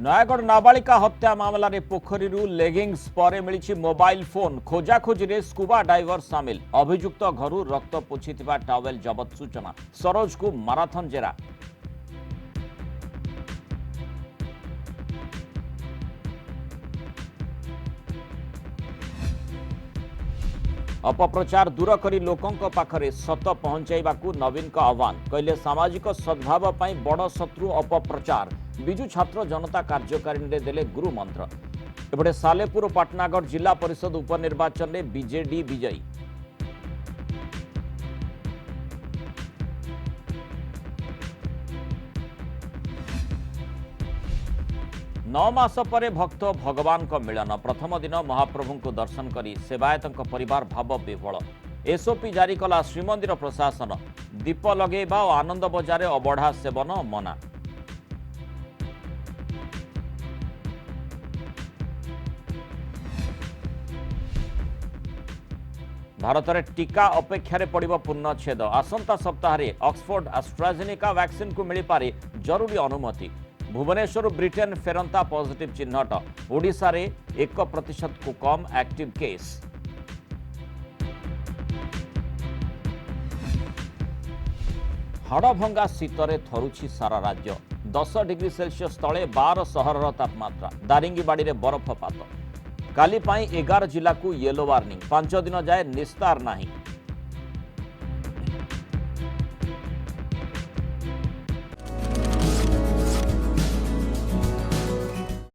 नयागढ़ नाबालिका हत्या मामलें पोखरी लेगिंग्स पर मिली मोबाइल फोन खोजाखोजी में स्कूबा डाइवर सामिल अभियुक्त घर रक्त पोछि टावेल जबत सूचना सरोज को माराथन जेरा। अपप्रचार दूर करी लोकों पाखरे सत पहुंचाइबा नवीन का आह्वान कहले सामाजिक सद्भाव पर बड़ शत्रु अपप्रचार विजु छात्र जनता कार्यकारिणी देले गुरु मंत्र। एपटे सालेपुर पाटनागढ़ जिला परिषद उपनिर्वाचन में बीजेडी विजयी। नौ मास पर भक्त भगवान को मिलन प्रथम दिन महाप्रभु को दर्शन करी सेवायत परिवार भाव विह्वल। एसओपी जारी कला श्रीमंदिर प्रशासन दीप लगेबा और आनंद बजार अबढ़ा सेवन मना। भारत में टीका अपेक्षार पड़िब पूर्णछेद आसंता सप्ताह ऑक्सफोर्ड एस्ट्राजेनेका वैक्सीन को मिल पारे जरूरी अनुमति। भुवनेश्वर ब्रिटेन फेरंता पॉजिटिव चिन्हट ओडिशा रे 1% को कम एक्टिव केस। हाड़भंगा शीतरे थरुछि सारा राज्य 10 डिग्री सेल्सियस तले 12 सहरर तापमात्रा दारिंगीबाड़ी में बरफपात। काली 11 जिला को येलो वार्निंग 5 दिन जाए निस्तार नहीं।